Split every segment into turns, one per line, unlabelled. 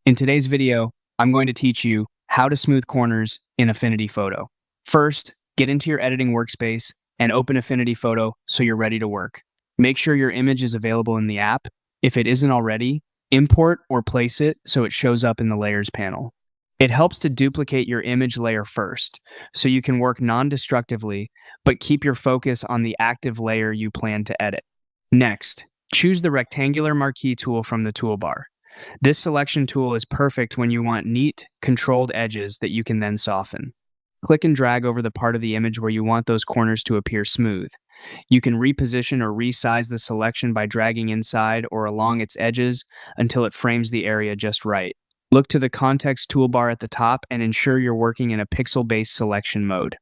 In today's video, I'm going to teach you how to smooth corners in Affinity Photo. First, get into your editing workspace and open Affinity Photo so you're ready to work. Make sure your image is available in the app. If it isn't already, import or place it so it shows up in the Layers panel. It helps to duplicate your image layer first, so you can work non-destructively, but keep your focus on the active layer you plan to edit. Next, choose the rectangular marquee tool from the toolbar. This selection tool is perfect when you want neat, controlled edges that you can then soften. Click and drag over the part of the image where you want those corners to appear smooth. You can reposition or resize the selection by dragging inside or along its edges until it frames the area just right. Look to the context toolbar at the top and ensure you're working in a pixel-based selection mode.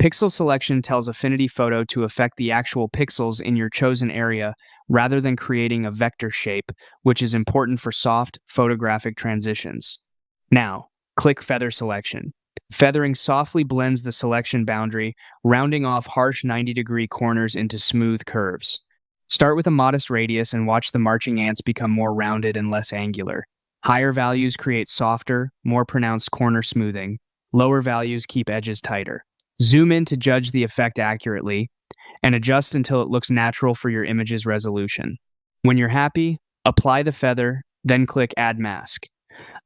Pixel selection tells Affinity Photo to affect the actual pixels in your chosen area rather than creating a vector shape, which is important for soft, photographic transitions. Now, click Feather Selection. Feathering softly blends the selection boundary, rounding off harsh 90-degree corners into smooth curves. Start with a modest radius and watch the marching ants become more rounded and less angular. Higher values create softer, more pronounced corner smoothing. Lower values keep edges tighter. Zoom in to judge the effect accurately, and adjust until it looks natural for your image's resolution. When you're happy, apply the feather, then click Add Mask.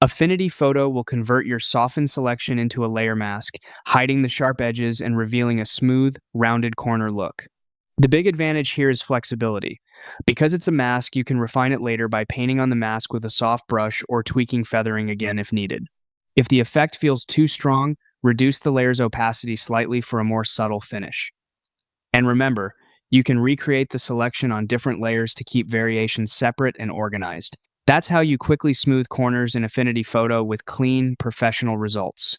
Affinity Photo will convert your softened selection into a layer mask, hiding the sharp edges and revealing a smooth, rounded corner look. The big advantage here is flexibility. Because it's a mask, you can refine it later by painting on the mask with a soft brush or tweaking feathering again if needed. If the effect feels too strong, reduce the layer's opacity slightly for a more subtle finish. And remember, you can recreate the selection on different layers to keep variations separate and organized. That's how you quickly smooth corners in Affinity Photo with clean, professional results.